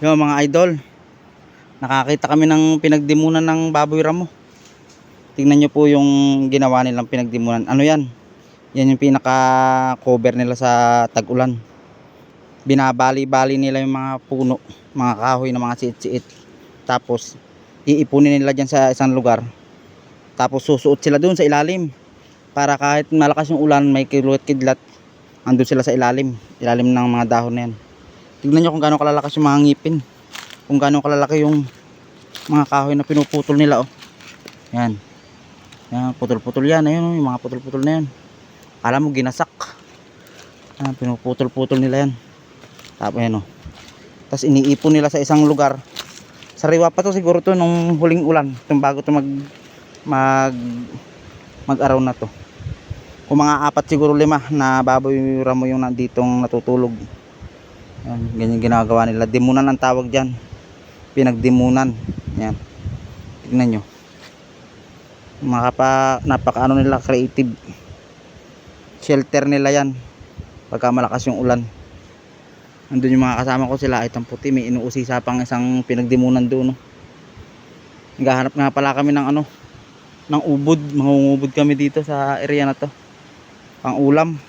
Yo mga idol, nakakita kami ng pinagdimunan ng baboy ramo. Tingnan nyo po yung ginawa nilang pinagdimunan. Ano yan? Yan yung pinaka cover nila sa tag-ulan. Binabali-bali nila yung mga puno, mga kahoy na mga siit-siit. Tapos iipunin nila dyan sa isang lugar. Tapos susuot sila doon sa ilalim, para kahit malakas yung ulan, may kidlat, andun sila sa ilalim ng mga dahon na yan. Tignan nyo kung gaano kalalakas yung mga ngipin, kung gaano kalalaki yung mga kahoy na pinuputol nila. Oh, yan, yan, putol-putol yan. Ayun, yung mga putol-putol na yan, alam mo ginasak. Pinuputol-putol nila yan. Tapos yan, oh. Tapos iniipon nila sa isang lugar. Sariwa pa to siguro to nung huling ulan, itong bago to mag-araw na to. Kung mga 4 siguro 5 na baboy ramo yung nanditong natutulog. Yan, ganyan ginagawa nila. Dimunan ang tawag dyan, pinagdimunan. Yan, tignan nyo, napaka ano nila, creative. Shelter nila yan pagka malakas yung ulan. Andun yung mga kasama ko, sila itang puti, may inuusisa pang isang pinagdimunan doon, no? Naghahanap nga pala kami ng ubod. Mangungubod kami dito sa area na to, pang ulam.